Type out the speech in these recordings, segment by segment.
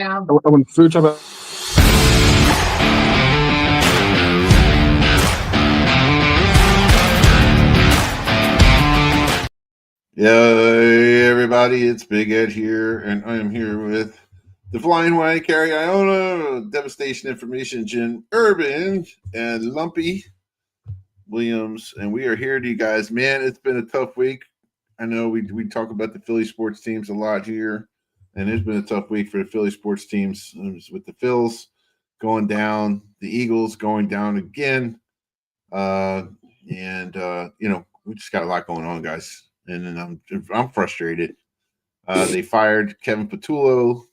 When food talk about Hey everybody, it's Big Ed here, and I am here with the Flying White, Carrie Iona, Devastation Information, Jen Urban, and Lumpy Williams, and we are here to you guys. Man, it's been a tough week. I know we talk about the Philly sports teams a lot here, and it's been a tough week for the Philly sports teams with the Phils going down, the Eagles going down again, we just got a lot going on, guys. And then I'm frustrated. They fired Kevin Patullo,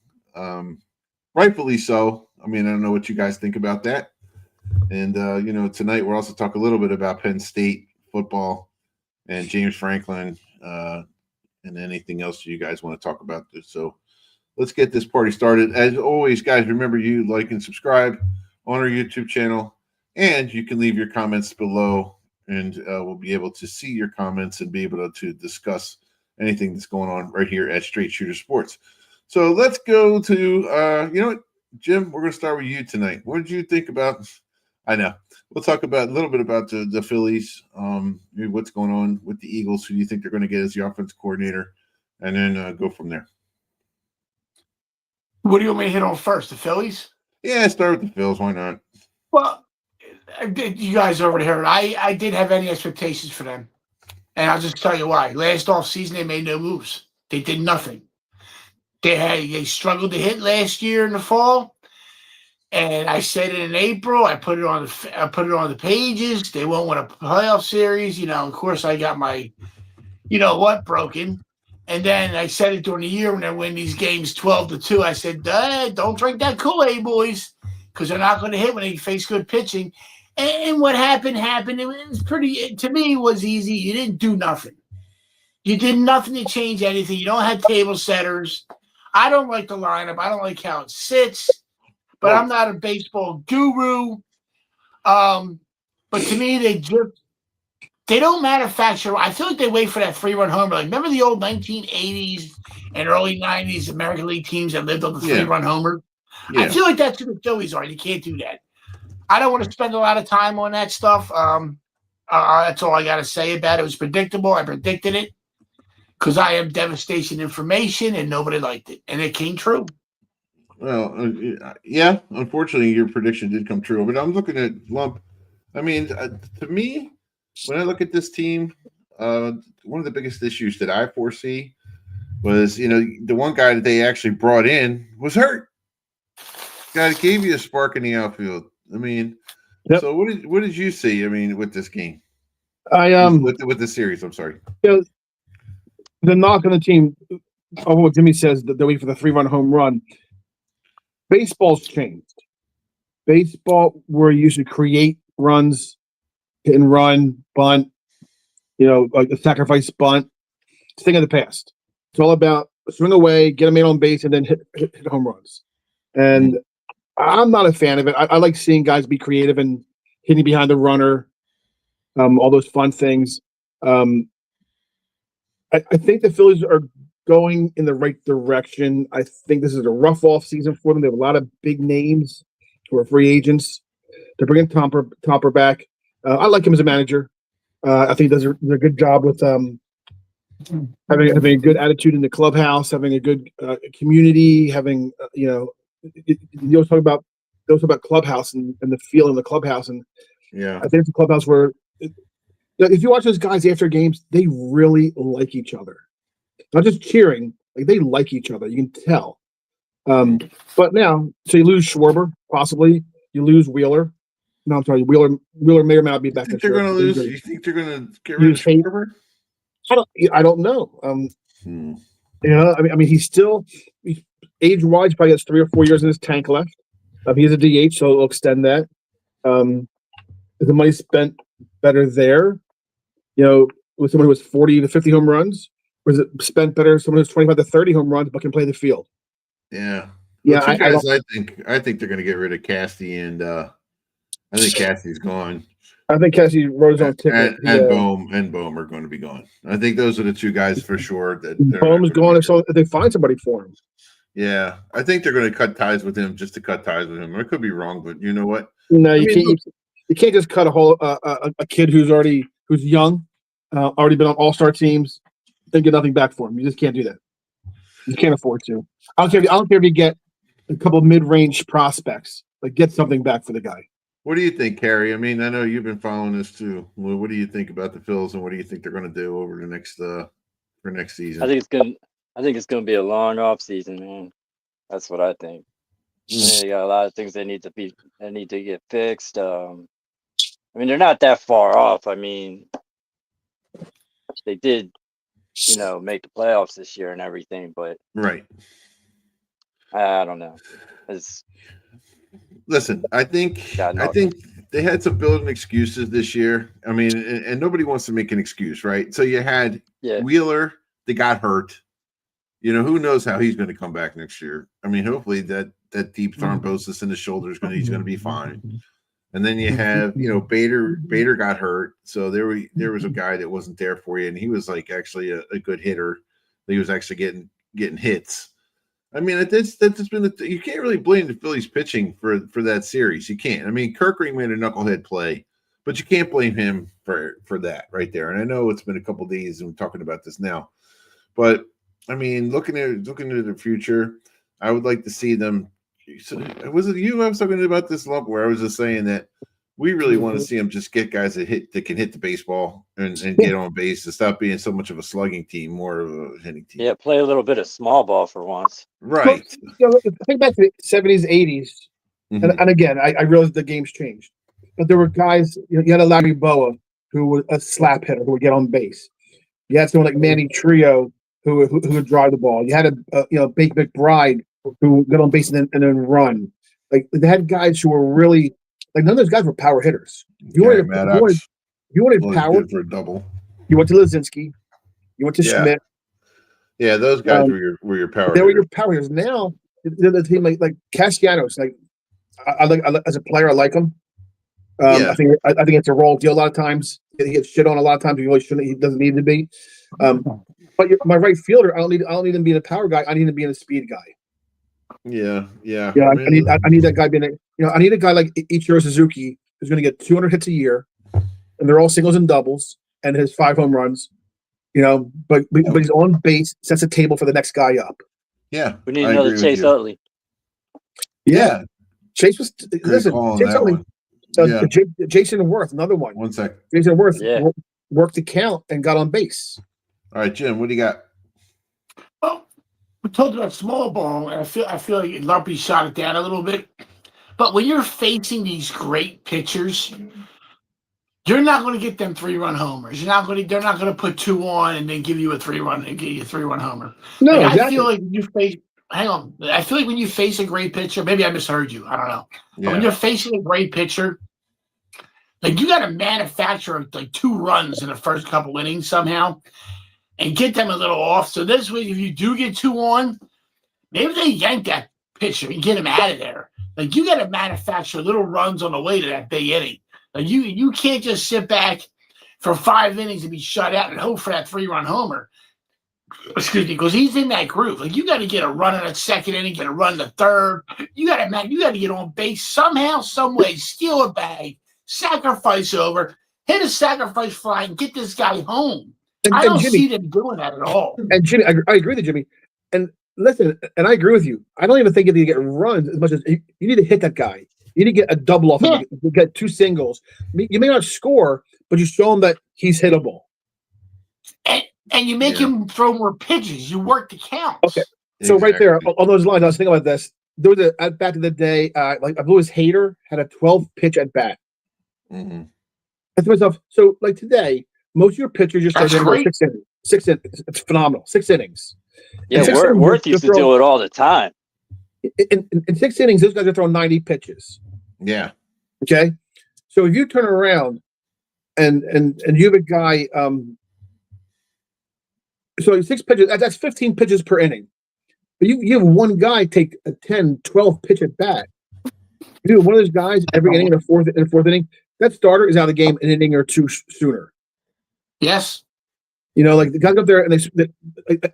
rightfully so. I mean, I don't know what you guys think about that. And tonight we'll also talk a little bit about Penn State football and James Franklin, and anything else you guys want to talk about. So let's get this party started. As always, guys, remember you like and subscribe on our YouTube channel, and you can leave your comments below. And we'll be able to see your comments and be able to discuss anything that's going on right here at Straight Shooter Sports. So let's go to, Jim, we're going to start with you tonight. What did you think about – I know. We'll talk about a little bit about the Phillies, what's going on with the Eagles, who do you think they're going to get as the offensive coordinator, and then go from there. What do you want me to hit on first, the Phillies? Yeah, start with the Phils. Why not? Well, you guys already heard. I didn't have any expectations for them. And I'll just tell you why. Last offseason, they made no moves. They did nothing. They struggled to hit last year in the fall. And I said it in April. I put it on the pages. They won't win a playoff series. Of course, I got my broken. And then I said it during the year when they win these games 12-2. I said, don't drink that Kool-Aid, boys, because they're not going to hit when they face good pitching. And what happened. It was pretty, to me, it was easy. You didn't do nothing. You did nothing to change anything. You don't have table setters. I don't like the lineup. I don't like how it sits. But I'm not a baseball guru. But to me, they don't manufacture. I feel like they wait for that 3-run homer. Like, remember the old 1980s and early 90s American League teams that lived on the 3-run homer? Yeah. I feel like that's who the Phillies are. You can't do that. I don't want to spend a lot of time on that stuff. That's all I got to say about it. It was predictable. I predicted it because I am Devastation Information, and nobody liked it. And it came true. Well, yeah, unfortunately, your prediction did come true. But I'm looking at Lump. I mean, to me, when I look at this team, one of the biggest issues that I foresee was, the one guy that they actually brought in was hurt. Guy gave you a spark in the outfield. I mean, yep. So what did you see? I mean, with this game, with the series. I'm sorry. The knock on the team. What Jimmy says that they're waiting for the 3-run home run. Baseball's changed. Baseball, where you should create runs, hit and run, bunt, like a sacrifice bunt. It's a thing of the past. It's all about swing away, get a man on base, and then hit home runs. And I'm not a fan of it. I like seeing guys be creative and hitting behind the runner, all those fun things. I think the Phillies are going in the right direction. I think this is a rough off season for them. They have a lot of big names who are free agents. They're bringing Topper back. I like him as a manager. I think he does a good job with having a good attitude in the clubhouse, having a good community, having you always talk about clubhouse and the feel in the clubhouse, and I think it's a clubhouse where if you watch those guys after games, they really like each other. Not just cheering, like they like each other. You can tell. But now, so you lose Schwarber, possibly. You lose Wheeler. No, I'm sorry. Wheeler may or may not be back. You think they're going to lose? You think they're going to get rid of Schwarber? I don't know. I mean, he's age-wise, probably has 3 or 4 years in his tank left. He has a DH, so it'll extend that. Is the money spent better there? With someone who has 40 to 50 home runs, or is it spent better someone who's 25 to 30 home runs but can play the field? Yeah. Well, I think they're going to get rid of Cassie, and I think Cassie's gone. I think Cassie wrote his own ticket. And Bohm are going to be gone. I think those are the two guys for sure. Bohm's gone if they find somebody for him. Yeah, I think they're going to cut ties with him just to cut ties with him. I could be wrong, but you know what? No, you mean, can't. look- You can't just cut a kid who's young, already been on all-star teams, and get nothing back for him. You just can't do that. You can't afford to. I don't care. I don't care if you get a couple mid-range prospects, like get something back for the guy. What do you think, Carrie? I mean, I know you've been following this too. What do you think about the Phils, and what do you think they're going to do over the next for next season? I think it's gonna be a long off season, man. That's what I think. They got a lot of things that need to get fixed. I mean, they're not that far off. I mean, they did, make the playoffs this year and everything, but Right. I don't know. Listen, I think Yeah, no. I think they had some building excuses this year. I mean, and nobody wants to make an excuse, right? So you had Yeah. Wheeler that got hurt. Who knows how he's going to come back next year? I mean, hopefully that deep thrombosis in his shoulder he's going to be fine. And then you have, Bader got hurt, so there was a guy that wasn't there for you, and he was like actually a good hitter. He was actually getting hits. I mean, that's been you can't really blame the Phillies pitching for that series. You can't. I mean, Kerkering made a knucklehead play, but you can't blame him for that right there. And I know it's been a couple of days and we're talking about this now, but I mean, looking into the future, I would like to see them. So, was it you I was talking about this lump where I was just saying that we really want to see them just get guys that can hit the baseball and get on base and stop being so much of a slugging team, more of a hitting team. Yeah, play a little bit of small ball for once. Right. Think back to the 70s, 80s, and again, I realize the game's changed, but there were guys. You had a Larry Boa who was a slap hitter who would get on base. You had someone like Manny Trio who would drive the ball. You had a Bake McBride who would get on base and then run. Like they had guys who were really like none of those guys were power hitters. You wanted power for a double. You went to Lazinski. You went to Schmidt. Yeah, those guys were your power. They were your power hitters. Now the team like Castellanos. Like I like as a player, I like him. I think it's a roll deal a lot of times. He gets shit on a lot of times. He really shouldn't. He doesn't need to be. But my right fielder, I don't need him being a power guy. I need him being a speed guy. Yeah. I need that guy being I need a guy like Ichiro Suzuki who's going to get 200 hits a year, and they're all singles and doubles, and his 5 home runs. But he's on base, sets a table for the next guy up. Yeah, we need another Chase Utley. Yeah, Chase was listen. Chase Utley, Jason Worth, another one. 1 sec. Jason Worth worked the count and got on base. All right, Jim, what do you got? Well, we talked about small ball, and I feel like Lumpy shot it down a little bit. But when you're facing these great pitchers, you're not going to get them 3-run homers. They're not going to put 2 on and then give you a 3-run and get you a 3-run homer. No, exactly. I feel like you face. Hang on. I feel like when you face a great pitcher, maybe I misheard you. I don't know. Yeah. But when you're facing a great pitcher, like you got to manufacture like 2 runs in the first couple innings somehow, and get them a little off. So this way, if you do get 2 on, maybe they yank that pitcher and get him out of there. Like you got to manufacture little runs on the way to that big inning. Like you can't just sit back for 5 innings and be shut out and hope for that 3-run homer. Excuse me, because he's in that groove. Like you got to get a run in that second inning, get a run in the third. You got to get on base somehow, some way, steal a bag, sacrifice over, hit a sacrifice fly, and get this guy home. I don't see them doing that at all. And Jimmy, I agree with you, Jimmy. And listen, and I agree with you. I don't even think you need to get runs as much as you need to hit that guy. You need to get a double off him. You get 2 singles. You may not score, but you show him that he's hittable. And you make him throw more pitches. You work the counts. Okay. So exactly. Right there, on those lines, I was thinking about this. There was at back in the day, like I believe it was Hader had a 12-pitch at bat. Mm-hmm. I thought to myself, so like today, most of your pitchers just started going 6 innings. 6 innings. It's phenomenal. 6 innings. Yeah, Worth used to do it all the time. In 6 innings, those guys are throwing 90 pitches. Yeah. Okay. So if you turn around and you have a guy, so 6 pitches, that's 15 pitches per inning. But you have one guy take a 10, 12 pitch at bat. You do one of those guys every inning in the fourth inning, that starter is out of the game an inning or 2 sooner. Yes. You know, like the guys up there, and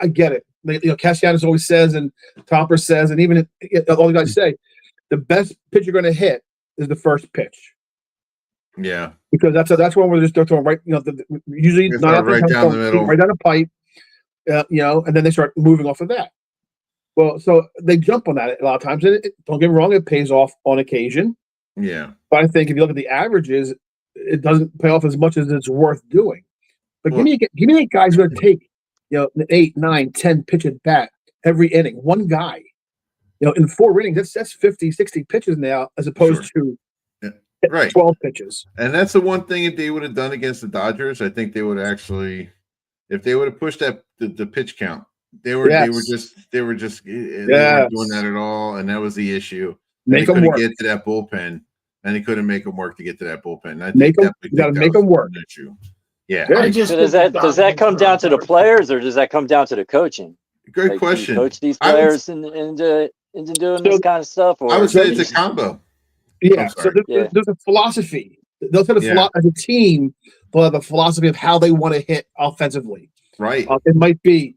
I get it. Castellanos always says, and Topper says, and even all the guys say, the best pitch you're going to hit is the first pitch. Yeah, because that's one where they're throwing right. Usually It's not right down the middle, right down the pipe. And then they start moving off of that. Well, so they jump on that a lot of times, and don't get me wrong, it pays off on occasion. Yeah, but I think if you look at the averages, it doesn't pay off as much as it's worth doing. But give me 8 guys who are going to take 8, 9, 10 pitch at bat every inning. One guy, in 4 innings, that's 50, 60 pitches now, as opposed to 12 pitches. And that's the one thing that they would have done against the Dodgers. I think they would actually, if they would have pushed that the pitch count, they were just they weren't doing that at all, and that was the issue. Make them work. Get to that bullpen, and they couldn't make them work to get to that bullpen. I think you got to make them work. Yeah. So does that come down to the players, or does that come down to the coaching? Great question. Coach these players into doing this kind of stuff, or I would say it's a combo. Yeah. So there's a philosophy. They'll have as a team, they'll have a philosophy of how they want to hit offensively. Right. It might be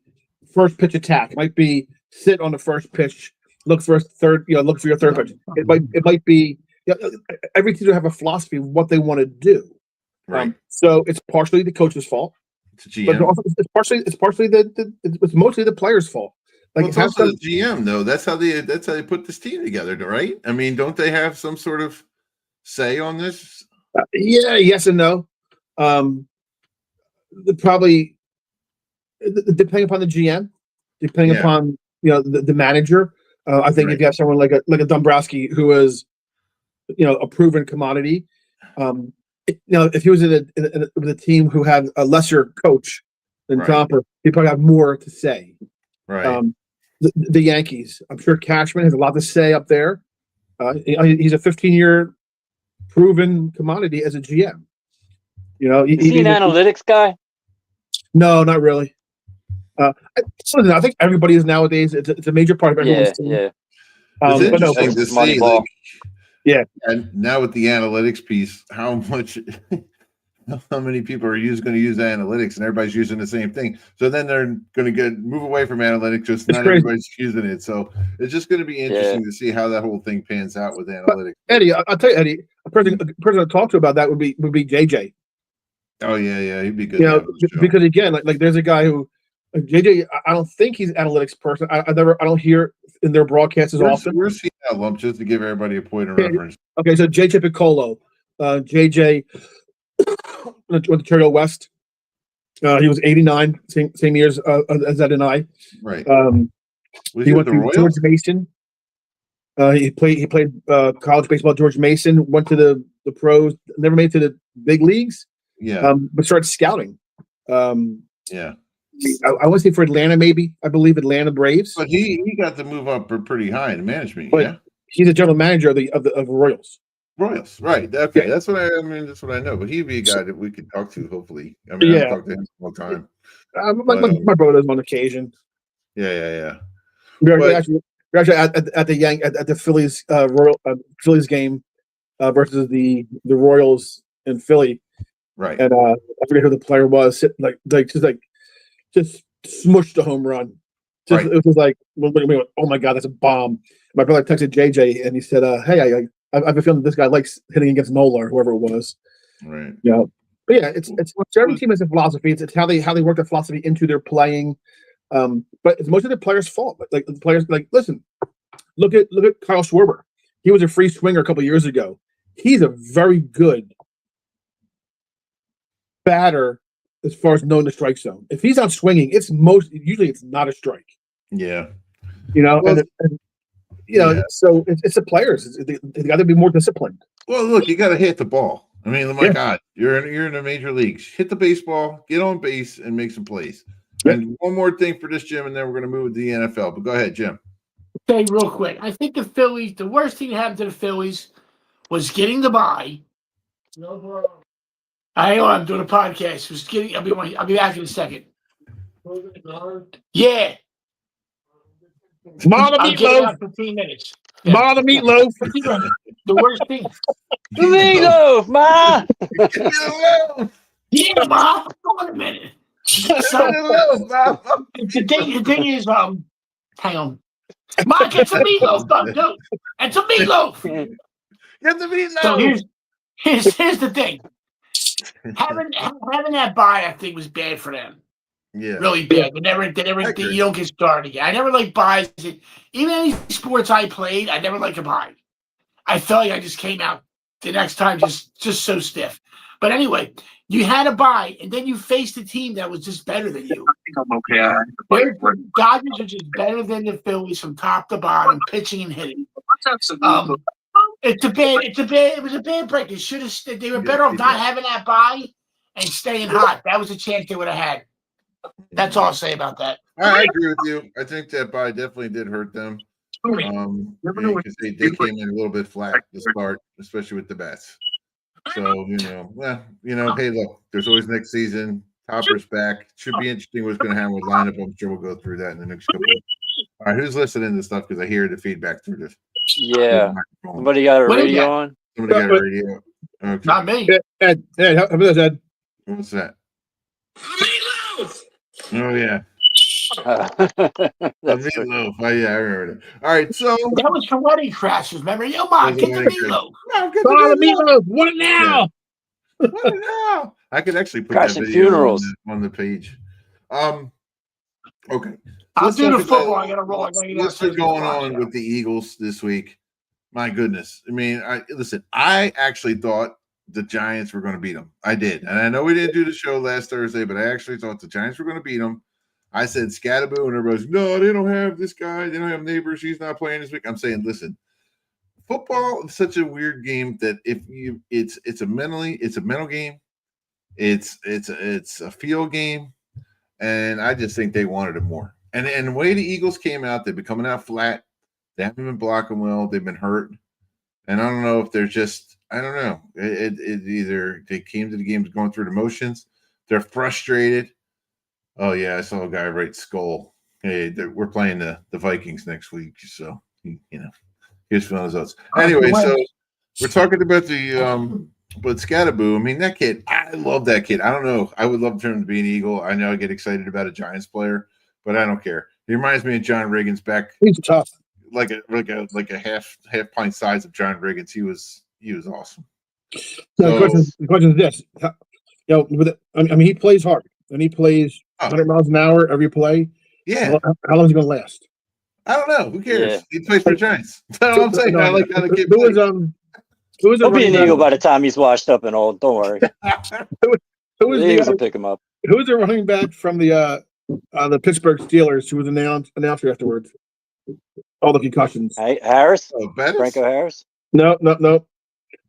first pitch attack. It might be sit on the first pitch, look for look for your third pitch. It might be every team will have a philosophy of what they want to do. Right. So it's partially the coach's fault. It's GM. But also it's partially it's mostly the player's fault. Like it's also the GM though. That's how they put this team together, right? I mean, don't they have some sort of say on this? Yes and no. Probably depending upon the GM, depending upon the manager. I think if you have someone like a Dombrowski who is a proven commodity, if he was with a team who had a lesser coach than Topper, he'd probably have more to say. Right. The Yankees, I'm sure Cashman has a lot to say up there. He's a 15-year proven commodity as a GM. Is he an analytics guy? No, not really. I think everybody is nowadays. It's a major part of everyone's team. Yeah. It's interesting to see. And now with the analytics piece, how many people are going to use analytics, and everybody's using the same thing. So then they're going to move away from analytics. Just not everybody's using it. So it's just going to be interesting to see how that whole thing pans out with analytics. But Eddie, I'll tell you, Eddie, a person to talk to about that would be JJ. Oh yeah, he'd be good. Because again, like there's a guy who JJ. I don't think he's an analytics person. I don't hear in their broadcasts as often. Where's he at, Lump? Just to give everybody a point of reference. Okay, so JJ Piccolo, JJ went to Cherry West. He was 89, same years as Ed and I. Right. He went to George Mason. He played college baseball at George Mason. Went to the pros. Never made it to the big leagues. Yeah. But started scouting. Yeah. I want to say for Atlanta, maybe. I believe Atlanta Braves. But he got to move up pretty high in management. But he's a general manager of the Royals. Royals, right? Okay, that's what I mean. That's what I know. But he'd be a guy that we could talk to. Hopefully, I mean, I talk to him all the time. My brother does on occasion. Yeah. We're actually at the Phillies Phillies game versus the Royals in Philly. Right. And I forget who the player was. Just smushed a home run. It was like, oh my God, that's a bomb. My brother texted JJ and he said, "Hey, I have a feeling this guy likes hitting against Nola or whoever it was." Right. Yeah. But yeah, it's every team has a philosophy. It's how they work their philosophy into their playing. But it's mostly the players' fault. Like the players, listen, look at Kyle Schwarber. He was a free swinger a couple years ago. He's a very good batter as far as knowing the strike zone. If he's out swinging, usually it's not a strike. Yeah. So it's the players. They got to be more disciplined. Well, look, you got to hit the ball. I mean, my God, you're in the major leagues. Hit the baseball, get on base, and make some plays. Yeah. And one more thing for this, Jim, and then we're going to move to the NFL. But go ahead, Jim. Okay, real quick. I think the worst thing that happened to the Phillies was getting the bye. I know I'm doing a podcast. I'll be back in a second. Yeah. Mother Meatloaf. 15 minutes. Yeah. Mother Meatloaf. The worst thing. Meatloaf, Ma. Yeah, Ma. Hold on a minute. So the thing is, hang on. Mom, get some meatloaf, don't. And some meatloaf. Get the meatloaf. So here's the thing. Having that bye, I think, was bad for them. Yeah. Really bad. They never agree. you don't get started again. I never liked buys. Even any sports I played, I never liked a bye. I felt like I just came out the next time just so stiff. But anyway, you had a bye, and then you faced a team that was just better than you. The Dodgers are just better than the Phillies from top to bottom, pitching and hitting. It was a bad break. They were better off not having that bye and staying hot. That was a chance they would have had. That's all I'll say about that. I agree with you. I think that bye definitely did hurt them. Because they came in a little bit flat to start, especially with the bats. So, hey, look, there's always next season. Topper's back. Should be interesting what's going to happen with lineup. I'm sure we'll go through that in the next couple of weeks. All right, who's listening to stuff? Because I hear the feedback through this. Yeah. Somebody got a radio on? Somebody got a radio. Okay. Not me. Ed, how about that, Ed? What's that? Oh, yeah. Meatloaf. Oh, yeah, I remember that. All right, so That was for wedding crashers. Remember? Yo, Mom, get the meatloaf. No, get Oh, the the meatloaf. What now? What now? I could actually put Crashing that video funerals. on the page. Okay. I'll Let's do the look at football. I got to roll. What's been going on with the Eagles this week? My goodness. I mean, I actually thought the Giants were going to beat them. I did. And I know we didn't do the show last Thursday, but I actually thought the Giants were going to beat them. I said Scatterboo, and everybody's, no, they don't have this guy. They don't have Neighbors. He's not playing this week. I'm saying, listen, football is such a weird game that it's a mental game. It's a field game. And I just think they wanted it more. And the way the Eagles came out, they've been coming out flat. They haven't been blocking well. They've been hurt. And I don't know if they're just, I don't know. It either they came to the game going through the motions. They're frustrated. Oh, yeah, I saw a guy write skull. Hey, we're playing the Vikings next week. So, here's one of those. Anyway, so we're talking about but Scatterboo, I mean, that kid, I love that kid. I don't know. I would love for him to be an Eagle. I know I get excited about a Giants player, but I don't care. He reminds me of John Riggins back. He's tough. Like a half pint size of John Riggins. He was awesome. No, the question is this. He plays hard, and he plays 100 miles an hour every play. Yeah. How long is he going to last? I don't know. Who cares? Yeah. He plays for the Giants. That's what I'm saying. I like how the kid Who plays. was He'll be an Eagle by the time he's washed up and old. Don't worry. Who was The Eagles will the pick him up. who was the running back from the Pittsburgh Steelers who was announcer afterwards? All the concussions. Hey, Harris? Oh, Bettis? Franco Harris? No.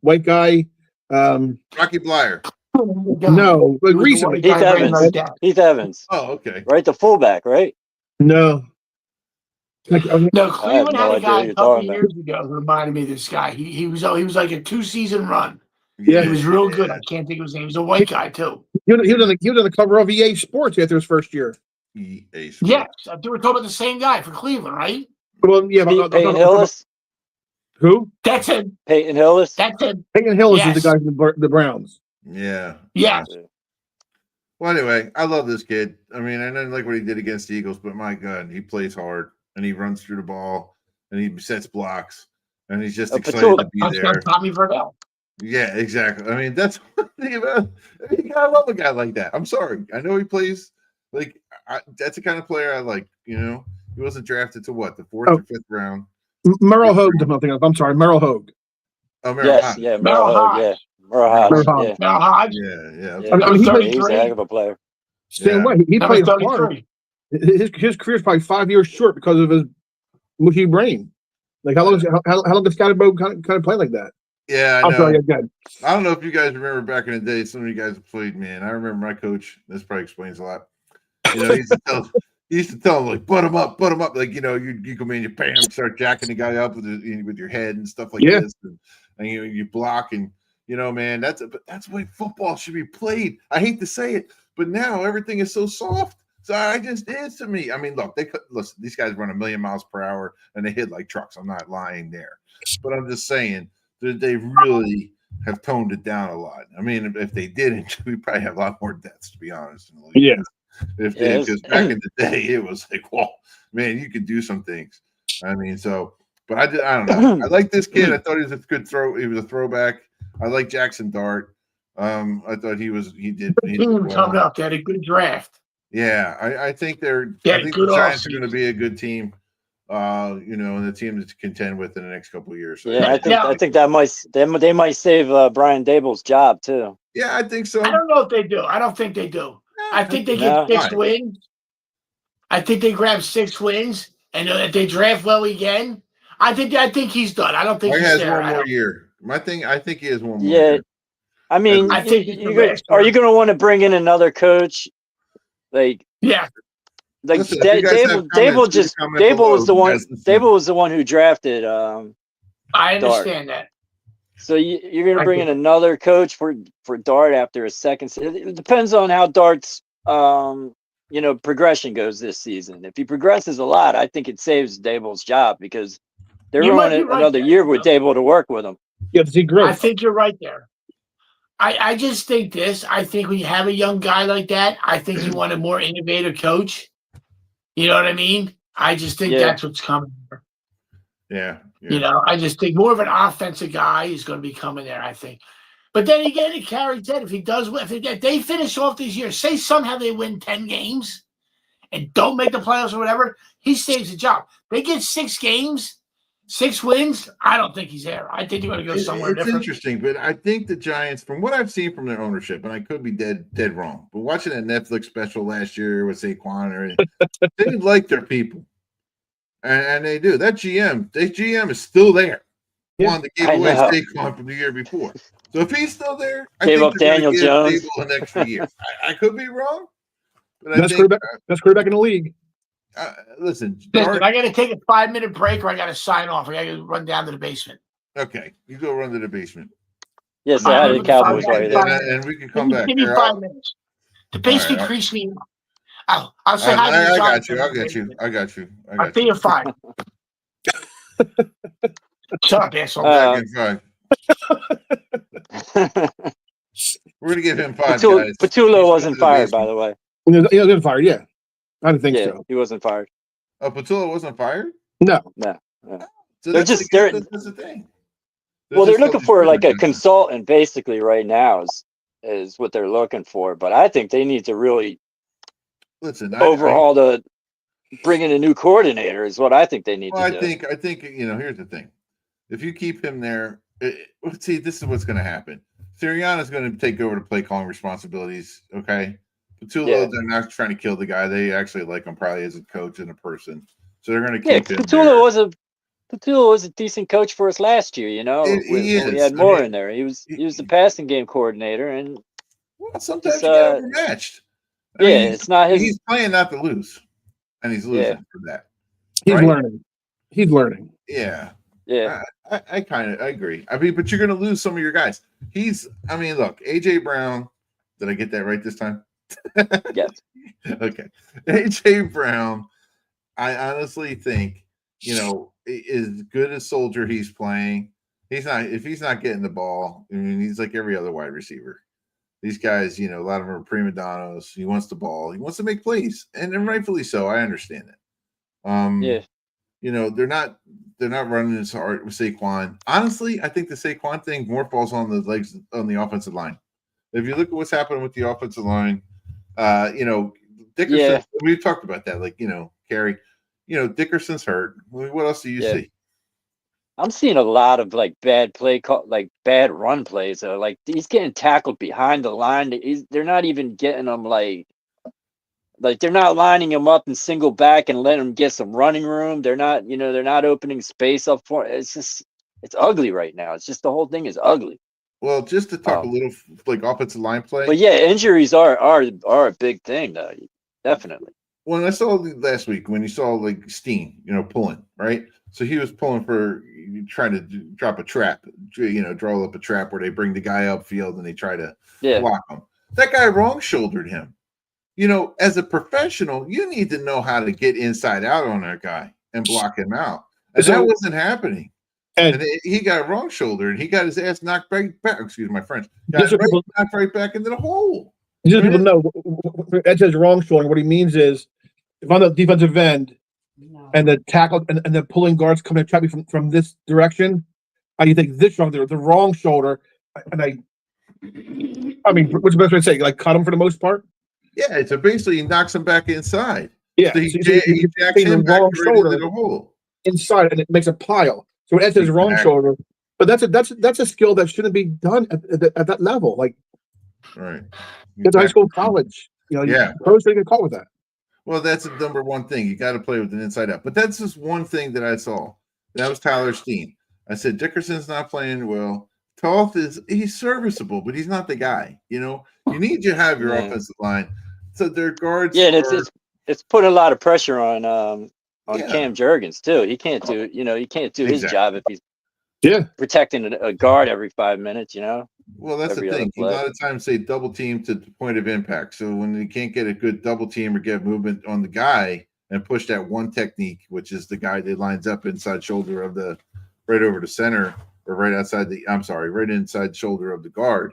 White guy. Rocky Blyer. No, but recently. Heath Evans. Heath Evans. Oh, okay. Right, the fullback, right? No. No, Cleveland no had a idea guy who a you're couple talking years ago who reminded me of this guy. He was like a 2-season run. Yeah. He was real good. I can't think of his name. He was a white guy too. He was on the cover of EA Sports after his first year. EA Sports. Yes, I think we're talking about the same guy for Cleveland, right? Well, yeah, but Peyton Hillis? who? That's him. Peyton Hillis? That's him. Peyton Hillis Yes. is the guy from the Browns. Yeah. Yes. Well, anyway, I love this kid. I mean, I didn't like what he did against the Eagles, but my God, he plays hard and he runs through the ball and he sets blocks and he's just excited to be there. Tommy Verdell. Yeah, exactly. I mean, that's one thing about. You gotta love a guy like that. I'm sorry. I know he plays that's the kind of player I like. He wasn't drafted to what, the 4th or 5th round. Merrill Hogue. I'm sorry, Merrill Hogue. Oh, Merrill Yes, Hodge. yeah, Merrill Hodge, yeah. Merrill Hodge, Merrill Hodge. yeah. Now Hodge. Yeah. Yeah, I mean, he's a heck of a player. Same Yeah. way. He Number played hard. 33. His career's probably 5 years short because of his mushy brain. Like how long does Scatterboo kind of play like that? Yeah, I I'm know. sorry, again. I don't know if you guys remember back in the day. Some of you guys have played, man. I remember my coach. This probably explains a lot. He used to tell him like, butt him up. Like, you come in, you bam, start jacking the guy up with your head and stuff like this, and you block and man, that's the way football should be played. I hate to say it, but now everything is so soft. So I just is to me. I mean, look, listen. These guys run 1,000,000 miles per hour and they hit like trucks. I'm not lying there, but I'm just saying that they really have toned it down a lot. I mean, if they didn't, we probably have a lot more deaths, to be honest. Yeah. Because back in the day, it was like, well, man, you could do some things. I mean, so, but I don't know. I like this kid. I thought he was a good throw. He was a throwback. I like Jackson Dart. I thought he did Team well. coming up. They had a good draft. Yeah, I think Yeah, the good Giants are offseason. going to be a good team. And the team to contend with in the next couple of years. So, Yeah, Now- I think that they might save Brian Dable's job too. yeah, I think so. I don't know if they do. I don't think they do. I think they No. get 6 Fine. wins. I think they grab 6 wins, and if they draft well again, I think he's done. I don't think He he's has there. one more year. I think he has one more Yeah, year. I mean, I think he's the are you going to want to bring in another coach? Like Yeah, Listen, if you guys have comments, please comment Dable was the below. one. You guys listen. Dable was the one who drafted. I understand that. So you're going to I bring in another coach for Dart after a second. It depends on how Dart's progression goes this season. If he progresses a lot, I think it saves Dable's job because they're You might going be right another there, year with Dable to work with him. Yeah, does he I great? think you're right there. I just think this. I think when you have a young guy like that, I think you want a more innovative coach. You know what I mean? I just think Yeah. that's what's coming. Yeah. You know, I just think more of an offensive guy is going to be coming there, I think. But then again, it carries that. If he does win, if they finish off this year, say somehow they win 10 games and don't make the playoffs or whatever, he saves the job. They get 6 games, 6 wins. I don't think he's there. I think they're going to go somewhere It's different. interesting, but I think the Giants, from what I've seen from their ownership, and I could be dead wrong, but watching that Netflix special last year with Saquon, they like their people, and they do. That GM is still there. Yeah. One that gave I away know. Saquon from the year before. So if he's still there, I Gave think up they're gonna Daniel give Jones. Dable an extra year. I could be wrong, but I Best think. quarterback in the league. Listen, Listen, I got to take a 5-minute break or I got to sign off. I got to run down to the basement. okay, you go run to the basement. Yes, All I right, had the Cowboys fine, while you're fine. there. And we can come back. Give me Here, 5 minutes. The basement All right. creeps me out. I'll say hi to I the got Giants you. in I'll the get you. basement. I got you. I'll see you at 5. Shut up, asshole. Back in 5. We're gonna give him 5 guys. Patulo He's wasn't going to fired, by the way. He was getting fired. Yeah, I didn't think Yeah, so. he wasn't fired. Oh, Patullo wasn't fired. No, So They're that's just- the, they're- that's the thing. Well, they're just looking all for these like a different guys. consultant basically right now is what they're looking for. But I think they need to really Listen, overhaul bring in a new coordinator is what I think they need Well, to do. I think here's the thing. If you keep him there, see, this is what's going to happen. Sirianni's going to take over the play calling responsibilities. Okay, Patullo, Yeah. they're not trying to kill the guy. They actually like him probably as a coach and a person, so they're going to Yeah, keep him. Patulo was a decent coach for us last year. You know, He when we is. had I Moore mean, in there. He was the passing game coordinator, and Well, sometimes Just, you get overmatched. I yeah, mean, it's not his. he's playing not to lose, and he's losing Yeah. for that. he's Right? learning. He's learning. Yeah, Yeah, I agree. I mean, but you're going to lose some of your guys. Look, AJ Brown. Did I get that right this time? yes, Okay, AJ Brown. I honestly think as good a soldier he's playing. If he's not getting the ball. I mean, he's like every other wide receiver. These guys, a lot of them are prima donnas. He wants the ball. He wants to make plays, and rightfully so. I understand it. yeah. They're not running as hard with Saquon. Honestly, I think the Saquon thing more falls on the legs on the offensive line. If you look at what's happening with the offensive line, Dickerson. Yeah. We've talked about that. Like Carrie, Dickerson's hurt. What else do you Yeah. see? I'm seeing a lot of like bad play call, like bad run plays. Like he's getting tackled behind the line. They're not even getting him like they're not lining him up in single back and letting him get some running room. They're not opening space up for it. It's ugly right now. It's just the whole thing is ugly. Well, just to talk a little like offensive line play. But yeah, injuries are a big thing though. Definitely. When I saw last week, when you saw like Steen, pulling, right? So he was pulling for trying to drop a trap, draw up a trap where they bring the guy upfield and they try to block him. That guy wrong shouldered him. As a professional, you need to know how to get inside out on that guy and block him out. And that wasn't happening. And he got wrong shouldered. He got his ass knocked back. Excuse my French. Knocked right back into the hole. Just so people know, Ed says wrong shoulder. What he means is, if I'm the defensive end and the tackle and the pulling guards coming to trap me from this direction, you think this shoulder, the wrong shoulder, and I mean, what's the best way to say? Like cut him for the most part. Yeah, so basically he knocks him back inside. Yeah, So he so jacks the him back wrong right into shoulder the hole. inside, and it makes a pile. So when Ed says wrong Exactly. shoulder, but that's a skill that shouldn't be done at that level. Like Right. it's high school, college. Yeah. Pros shouldn't get caught with that. Well, that's the number one thing. You got to play with an inside out. But that's just one thing that I saw. That was Tyler Steen. I said Dickerson's not playing well. Toth he's serviceable, but he's not the guy. You need to have your offensive line. So their guards. Yeah, and it's put a lot of pressure on Yeah. Cam Jurgens too. He can't do his Exactly. job if he's protecting a guard every 5 minutes. Well, that's every the other thing. A play. lot of times they double team to the point of impact. So when you can't get a good double team or get movement on the guy and push that one technique, which is the guy that lines up inside shoulder of the right over the center or right inside shoulder of the guard,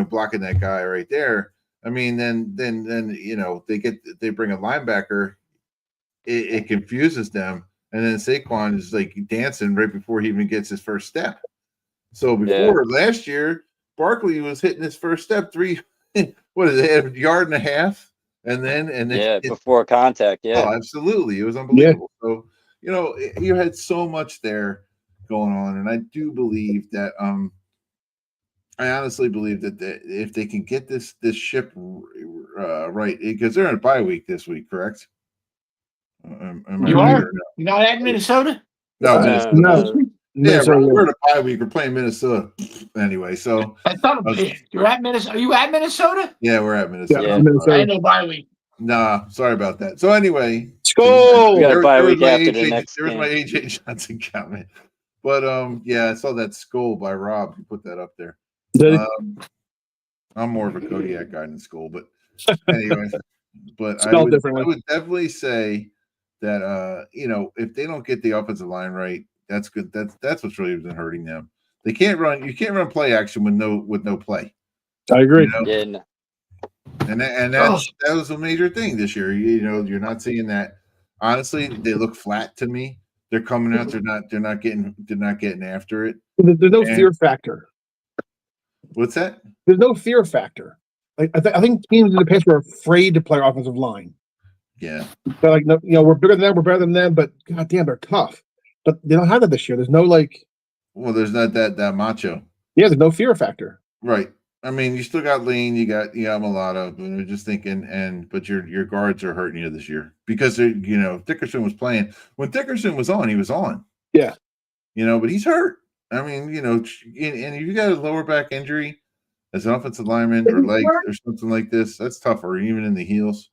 blocking that guy right there. I mean, then they bring a linebacker, it confuses them, and then Saquon is like dancing right before he even gets his first step. So before last year, Barkley was hitting his first step a yard and a half, and then before contact. Yeah, oh, absolutely, it was unbelievable. So you had so much there going on, and I do believe that I honestly believe that if they can get this ship right, because they're in a bye week this week, correct? You are? You're not at Minnesota? No, No. Yeah, we're in a bye week. We're playing Minnesota anyway. So that's not a big. You're at Minnesota. Are you at Minnesota? Yeah, we're at Minnesota. Yeah, Minnesota. I know bye week. Nah, sorry about that. So anyway, Skull. We got a bye week after the next There's game. my AJ Johnson comment. But I saw that Skull by Rob. You put that up there. I'm more of a Kodiak guy than Skull, but anyway. But I would definitely say that if they don't get the offensive line right, that's good. That's what's really been hurting them. They can't run. You can't run play action with no play. I agree. And that was a major thing this year. You're not seeing that. Honestly, they look flat to me. They're coming out. They're not getting after it. There's no fear factor. What's that? There's no fear factor. Like I think teams in the past were afraid to play offensive line. Yeah. They're like, no, we're bigger than them. We're better than them. But goddamn, they're tough. But they don't have that this year. There's no Well, there's not that macho. Yeah, there's no fear factor. Right. I mean, you still got Lane, you got Mulatto, but they're just thinking, but your guards are hurting you this year because Dickerson was playing. When Dickerson was on, he was on. Yeah. But he's hurt. I mean, and if you got a lower back injury as an offensive lineman or leg or something like this, that's tougher, even in the heels.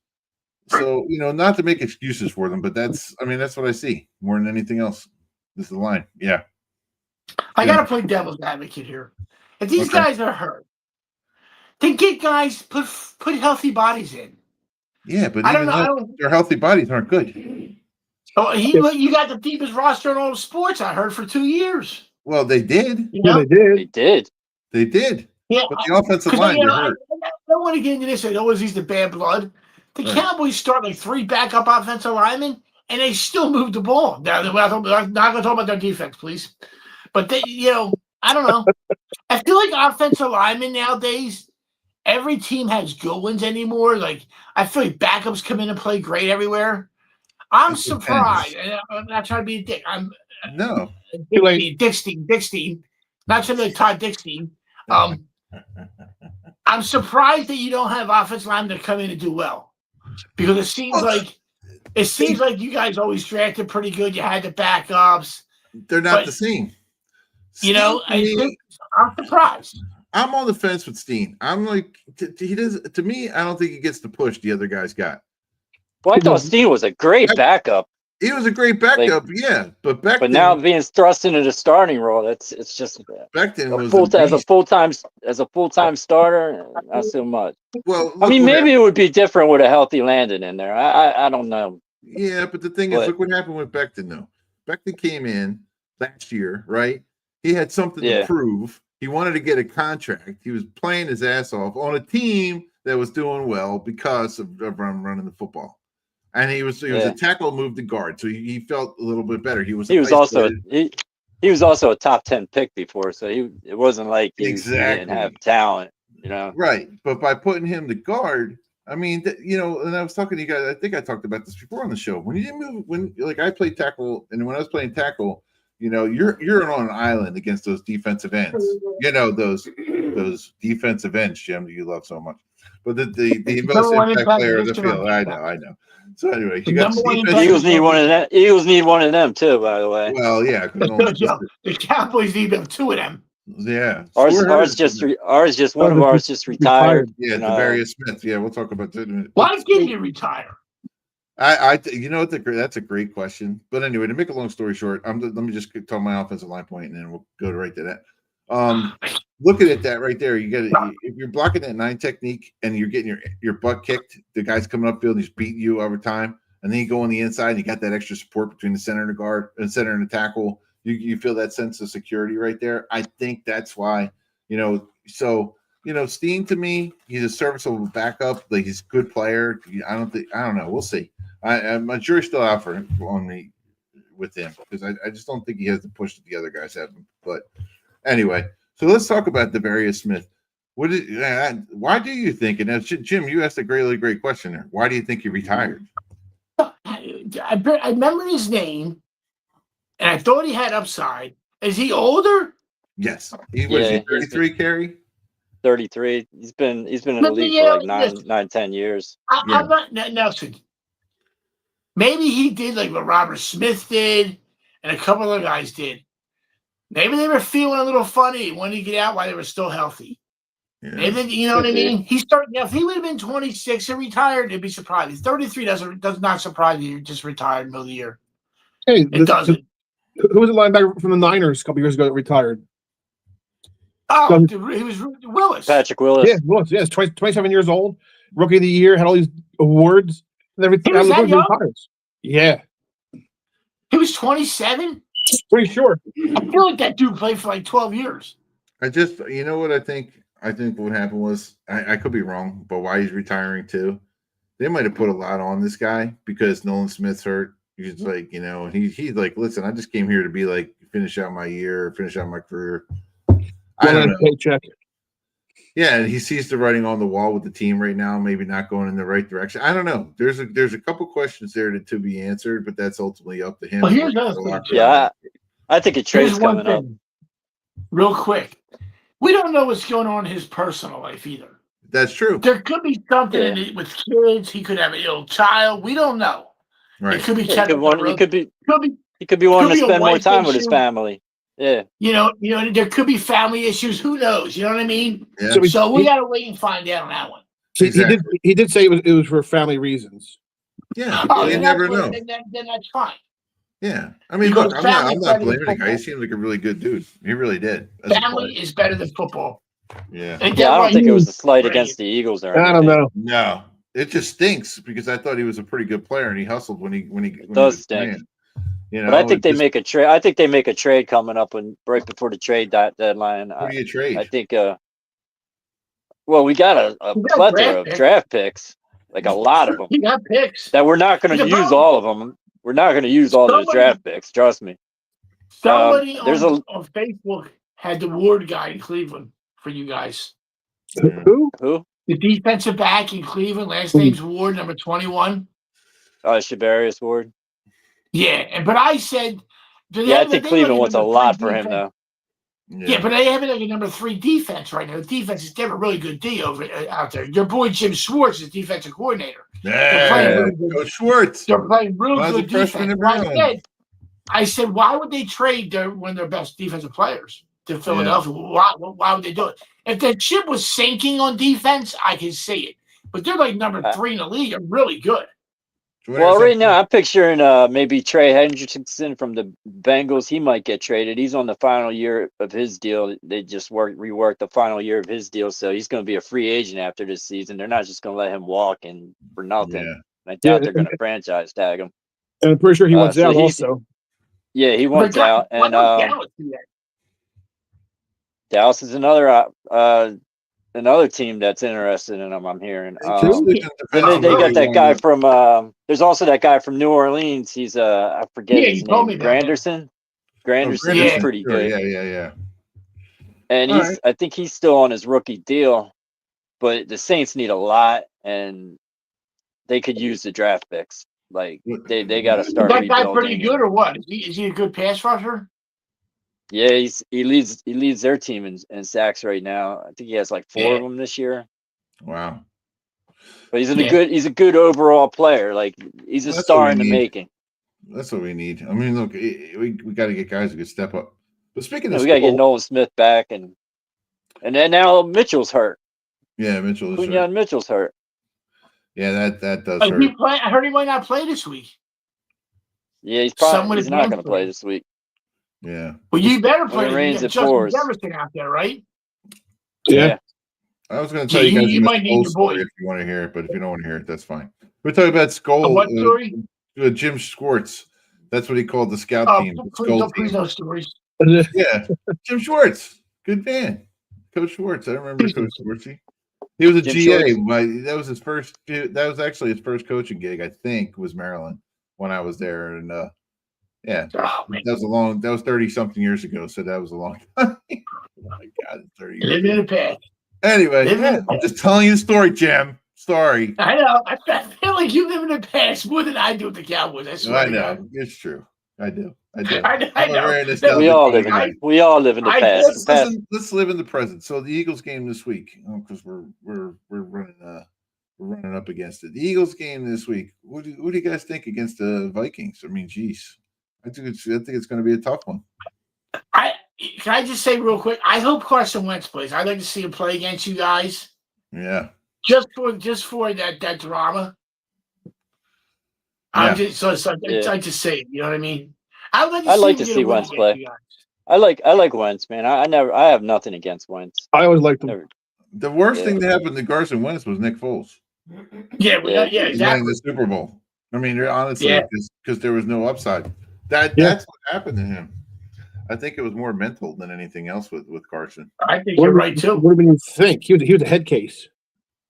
So, not to make excuses for them, but that's what I see more than anything else. This is the line. Yeah. I got to play devil's advocate here. If these guys are hurt, then get guys, put healthy bodies in. Yeah, but their healthy bodies aren't good. Oh, you got the deepest roster in all sports, I heard, for 2 years. Well, they did. Yeah, they did. They did. Yeah, but the offensive line hurt. I don't want to get into this. I always use the bad blood. The Cowboys start like 3 backup offensive linemen, and they still move the ball. Now, I'm not going to talk about their defense, please. But they, I don't know. I feel like offensive linemen nowadays, every team has good ones anymore. Like, I feel like backups come in and play great everywhere. I'm surprised. And I'm not trying to be a dick. Dickstein. Not something like Todd Dickstein. I'm surprised that you don't have offensive linemen that come in and do well. Because it seems like you guys always drafted pretty good. You had the backups. They're not the same. I'm surprised. I'm on the fence with Steen. I'm like, he does. To me, I don't think he gets the push the other guys got. Well, I thought Steen was a great backup. He was a great backup, but now being thrust into the starting role, it's just Becton as a full-time starter, not so much. Well, maybe it would be different with a healthy Landon in there. I don't know. Yeah, but the thing is, look what happened with Becton though. Becton came in last year, right? He had something to prove. He wanted to get a contract. He was playing his ass off on a team that was doing well because of running the football. And he was a tackle, moved to guard, so he felt a little bit better. He was also he was also a top 10 pick before, so it wasn't like he didn't have talent, you know. Right, but by putting him to guard, I mean, you know, and I was talking to you guys. I think I talked about this before on the show. When you didn't move, when like I played tackle, and when I was playing tackle, you know, you're on an island against those defensive ends. You know those defensive ends, Jim, that you love so much. But the most impact player of the field. I know. So anyway, you got Eagles need one of them. Eagles need one of them too, by the way. Well, yeah, the Cowboys need them, 2 of them. Yeah, ours just one of ours just retired. Yeah, Devarius Smith. Yeah, we'll talk about that. Why did he retire? You know what? That's a great question. But anyway, to make a long story short, let me just tell my offensive line point, and then we'll go right to that. Looking at that right there, if you're blocking that 9 technique and you're getting your butt kicked, the guy's coming upfield and he's beating you over time, and then you go on the inside, and you got that extra support between the center and the guard and center and the tackle. You feel that sense of security right there. I think that's why, you know. So you know, Steen to me, he's a serviceable backup. Like he's a good player. I don't know. We'll see. My jury's still out on me with him because I just don't think he has the push that the other guys have. But anyway, so let's talk about Devarius Smith. Why do you think? And now, Jim, you asked a really great question there. Why do you think he retired? I remember his name, and I thought he had upside. Is he older? Yes. He was 33, Kerry? 33. He's been in the league for like 9-10 years. I'm not Nelson. Maybe he did like what Robert Smith did, and a couple other guys did. Maybe they were feeling a little funny, wanted to get out while they were still healthy. Yeah. Maybe, you know what I mean? He started. If he would have been 26 and retired, it'd be surprising. 33 does not surprise you. Just retired in the middle of the year. Hey, it doesn't. Who was a linebacker from the Niners a couple years ago that retired? Oh, he was Willis. Patrick Willis. Yeah, Willis. Yeah, 27 years old, rookie of the year, had all these awards and everything. He was that young? Retires. Yeah. He was 27? Pretty sure. I feel like that dude played for like 12 years. You know what I think? I think what happened was, I could be wrong, but why he's retiring too, they might have put a lot on this guy because Nolan Smith's hurt. He's like, you know, he's like, listen, I just came here to be like, finish out my year, finish out my career. I don't know. Paycheck. Yeah, and he sees the writing on the wall with the team right now, maybe not going in the right direction. I don't know. There's a couple questions there to be answered, but that's ultimately up to him. Well, here's the yeah, I think a trade's coming up. Real quick. We don't know what's going on in his personal life either. That's true. There could be something in it with kids. He could have an ill child. We don't know. Right. It could be. He could be wanting to spend more time with his family. Yeah. You know, there could be family issues. Who knows? You know what I mean? Yeah. So we got to wait and find out on that one. Exactly. He did say it was for family reasons. Yeah. You never know. Then that's fine. Yeah. I mean, look, I'm not blaming the guy. He seems like a really good dude. He really did. Family is better than football. Yeah. I don't think it was a slight against the Eagles or anything. I don't know. No. It just stinks because I thought he was a pretty good player and he hustled when he does stink. Playing. You know, but I think they make a trade. I think they make a trade coming up right before the trade deadline. What do you trade? I think. Well, we got a plethora of draft picks, like a lot of them. You got picks that we're not going to use all of them. We're not going to use all those draft picks. Trust me. Somebody on Facebook had the Ward guy in Cleveland for you guys. Who? The defensive back in Cleveland. Last name's Ward, number 21. Shavarius Ward. Yeah, but I said. I think Cleveland wants a lot for him, though. Yeah, but they have like a number 3 defense right now. The defense is never really good D out there. Your boy Jim Schwartz is defensive coordinator. Yeah, Coach Schwartz. They're playing real good defense. I said, why would they trade one of their best defensive players to Philadelphia? Yeah. Why would they do it? If the ship was sinking on defense, I can see it. But they're like number 3 in the league. They're really good. Well, right now I'm picturing maybe Trey Hendrickson from the Bengals. He might get traded. He's on the final year of his deal. They just reworked the final year of his deal, so he's going to be a free agent after this season. They're not just going to let him walk and for nothing. Yeah. I doubt they're going to franchise tag him. And I'm pretty sure he wants out also. Yeah, he wants out. And Dallas is another. another team that's interested in him. I'm hearing. Interested in They defensive got that line. guy from. There's also that guy from New Orleans. He's I forget Yeah, his you told name. me about him. Granderson. Oh, Granderson Yeah. is pretty sure, good, Yeah. and All I think he's still on his rookie deal. But the Saints need a lot, and they could use the draft picks. Like they got to Is start that guy rebuilding. pretty good or what? Is he a good pass rusher? Yeah, he leads their team in sacks right now. I think he has like 4 of them this year. Wow. But he's a good overall player. Like he's a Well, that's star what in we the need. making. That's what we need. I mean, look, we got to get guys who can step up. But speaking of We got to get school, Nolan Smith back, and then now Mitchell's hurt. yeah, Mitchell is hurt. Quinyon Mitchell's hurt. Yeah, that does Like, hurt. I heard he might not play this week. Yeah, he's Someone not going to against play him. this week. Yeah. Well, you better When play. it You rains, got it Justin pours. Jefferson out there, right? Yeah. I was going to tell Yeah, you guys you a might need whole your story boy. if you want to hear it, but if you don't want to hear it, that's fine. We're talking about A Skull. what story? Jim Schwartz. That's what he called the scout Oh, team. The please Skull don't please team. no stories. Yeah, Jim Schwartz, good man, Coach Schwartz. I remember Coach Schwartzy. He was a Jim GA. Schwartz? That was his first. That was actually his first coaching gig. I think was Maryland when I was there, and yeah, Oh man, that was 30-something years ago. So that was a long time. Oh my God, 30 years. living in the past. Anyway, Living in the I'm past. just telling you the story, Jim. Sorry. I know. I feel like you live in the past more than I do with the Cowboys. I swear I to know God. it's true. I do. I I'm a know. very No, nostalgic We all live guy. in the I past. just- The past. Let's live in the present. So the Eagles game this week, because we're running up against it. The Eagles game this week. What do you guys think against the Vikings? I mean, geez, I think it's going to be a tough one. Can I just say real quick? I hope Carson Wentz plays. I'd like to see him play against you guys, Yeah, just for that drama. I'm just I just say it, you know what I mean? I would I'd like him to get see a win Wentz against play. you guys. I like Wentz, man. I have nothing against Wentz. I always liked him. Never. the worst Yeah. thing that happened to Carson Wentz was Nick Foles Yeah, Yeah. yeah, winning exactly. the Super Bowl. I mean, honestly, Yeah. because there was no upside. That's what happened to him. I think it was more mental than anything else with Carson. I think you're right too. What do you think? He was a head case.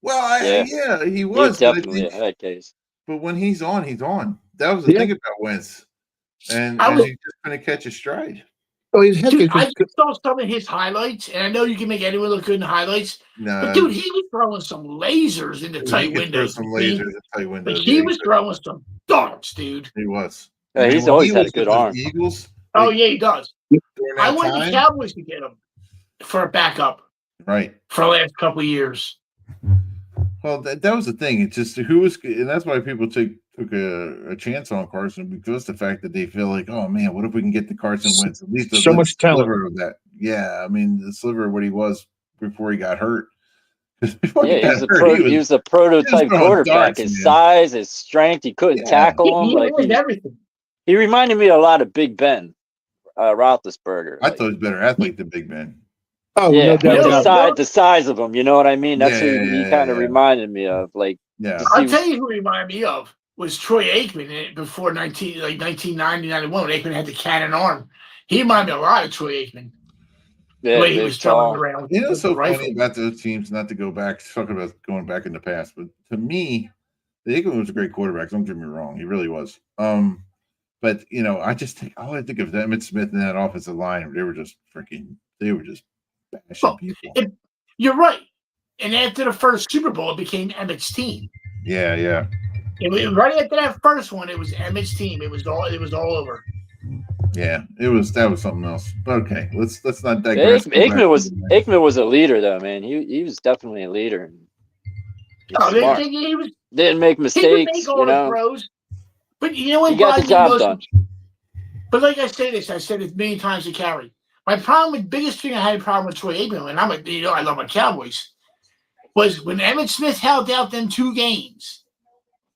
Well, Yeah. he He was was but I definitely think- a head case. But when he's on, he's on. That was the thing about Wentz, and he's just going to catch a stride. Oh, he's a head Dude, case. I saw some of his highlights, and I know you can make anyone look good in highlights. No, But dude, he was throwing some lasers into he tight could throw windows. some I mean, lasers in tight windows. Like he Yeah, was throwing some darts, dude. He was. Yeah, he's when always he had a was good with the arm. Eagles. Oh yeah, he does. During I that wanted the time, Cowboys to get him for a backup right? for the last couple of years. Well, that was the thing. It's just who was, and that's why people took a chance on Carson, because the fact that they feel like, oh man, what if we can get the Carson Wentz at least So much talent. sliver of that? Yeah, I mean the sliver of what he was before he got hurt. Yeah, he was a prototype throwing quarterback. darts, His man. size, his strength, he couldn't tackle him. He Like was everything. he reminded me a lot of Big Ben, Roethlisberger. I Like, thought he was better athlete than Big Ben. Oh, yeah, no doubt Yeah. about it. the size of him. You know what I mean? That's who he Yeah, kind of yeah. reminded me of. Like, Yeah, to I'll see- tell you who he reminded me of was Troy Aikman before 1990, 91. Aikman had the cannon arm. He reminded me a lot of Troy Aikman. yeah, The way he big, was throwing tall. around. you know, with so the rifle. funny about those teams. Not to go back, talking about going back in the past, but to me, the Aikman was a great quarterback. Don't get me wrong, he really was. But you know, I think of Emmitt Smith and that offensive line. They were just bashing Well, people. You're right. And after the first Super Bowl, it became Emmett's team. Yeah. Right after that first one, it was Emmett's team. It was all over. Yeah, that was something else. Okay, let's not Yeah, digress. Aikman was a leader though, man. He was definitely a leader. He's Oh, smart. he was. Didn't make He would mistakes, make all you the know. throws. But you know what? He got the bothers me job most? done. But like I said it many times to Carrie. My biggest thing I had a problem with Troy Aikman, and I love my Cowboys, was when Emmitt Smith held out them 2 games,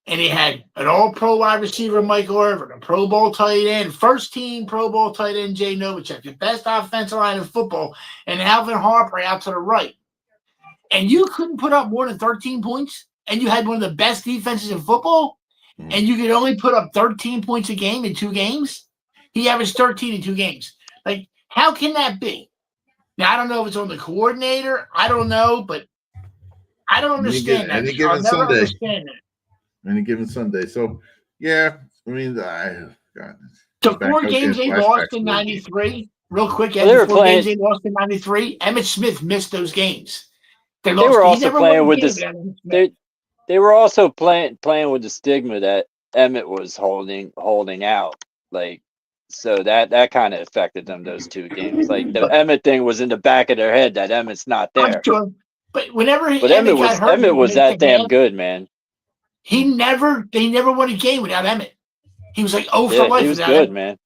and he had an All-Pro wide receiver, Michael Irvin, a Pro Bowl tight end, first team Pro Bowl tight end, Jay Novacek, the best offensive line in football, and Alvin Harper out to the right. And you couldn't put up more than 13 points, and you had one of the best defenses in football, and you could only put up 13 points a game in 2 games. He averaged 13 in 2 games. Like, how can that be? Now, I don't know if it's on the coordinator. I don't know, but I don't understand that. I'll never understand that. Any given Sunday. So, yeah, I mean, God. The Back 4 up games there, they lost flashbacks in to those '93, real quick, Well, they Ed, were the 4 games playing. they lost in '93, Emmett Smith missed those games. They They lost. were He also never won playing a with game this. without Emmitt Smith. They were also playing with the stigma that Emmett was holding out. Like, so that kind of affected them those 2 games. Like the Emmett thing was in the back of their head that Emmett's not I'm there. sure, but whenever But Emmett got hurt, Emmett was that damn half, good, man. they never won a game without Emmett. He was like 0 for Yeah, life he was without good, Emmett. man.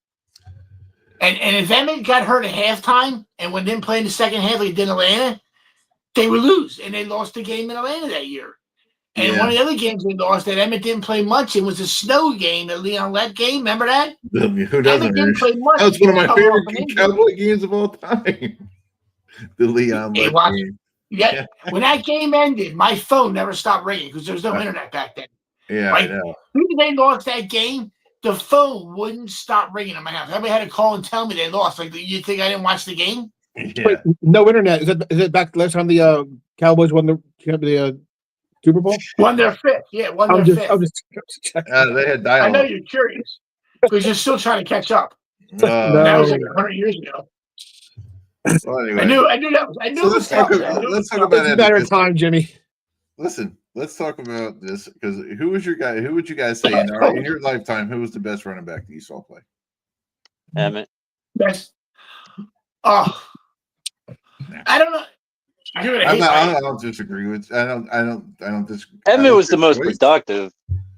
And if Emmett got hurt at halftime and when didn't play in the second half like he did in Atlanta, they would lose. And they lost the game in Atlanta that year. And one of the other games they lost that Emmett didn't play much, it was a snow game, the Leon Lett game. Remember that? Who doesn't? Emmett didn't play much. That was one of my Coming off an favorite injury. Cowboy games of all time. The Leon Hey, Lett watch. game. Yeah, when that game ended, my phone never stopped ringing because there was no internet back then. Yeah, Right? I know. When they lost that game, the phone wouldn't stop ringing in my house. Everybody had to call and tell me they lost. Like, you think I didn't watch the game? Yeah. Wait, no internet. Is it back last time the Cowboys won the Super Bowl? Won their fifth. Yeah, won I'm their just fifth. checking. They had I know dialogue. you're curious because you're still trying to catch up. No. That was like 100 years ago. Well, anyway. I knew that was. I knew So it was coming. I knew it was coming. about It's better Emmett. time, Jimmy. Listen, let's talk about this because who was your guy? Who would you guys say in your lifetime? Who was the best running back that you saw play? Emmett. Yes. Oh, I don't know. You're gonna hate I don't disagree with. I don't disagree. Emmett was the most productive.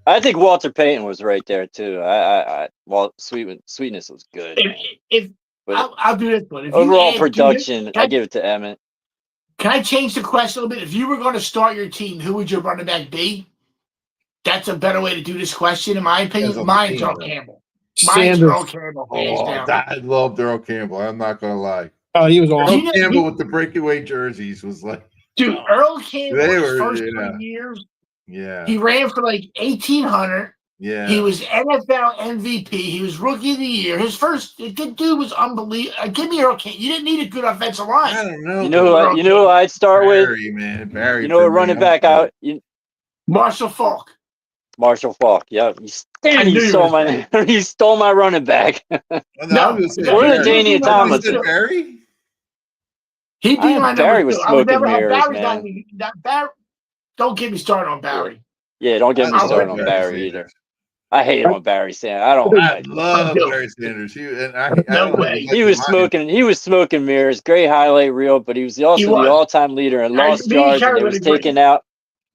I think Walter Payton was right there too. Sweetness was good. But I'll do this one. If overall you production, I give it to Emmett. Can I change the question a little bit? If you were going to start your team, who would your running back be? That's a better way to do this question, in my opinion. Mine's Earl Campbell. Mine's Earl Campbell. I love Earl Campbell. I'm not gonna lie. Oh, he was awesome. Earl Campbell with the breakaway jerseys was like, dude. Earl Campbell. His first 3 years. Yeah. He ran for like 1,800. Yeah. He was NFL MVP. He was Rookie of the Year. His first, the dude was unbelievable. Give me Earl Campbell. You didn't need a good offensive line. I don't know. You know who I'd start Barry, with? Man. Barry. You know what running back out? Marshall Faulk. Marshall Faulk. Yeah. He stole my running back. No, I'm just saying, We're the Daniel Tomlinson. Barry? He beat my Barry was smoking mirrors, man. Barry, don't get me started on Barry. Yeah, don't get me started on Barry either. I hate on Barry Sanders. I love Barry Sanders. He was smoking mirrors. Great highlight reel, but he was also the all-time leader in lost yards, and he was taken out.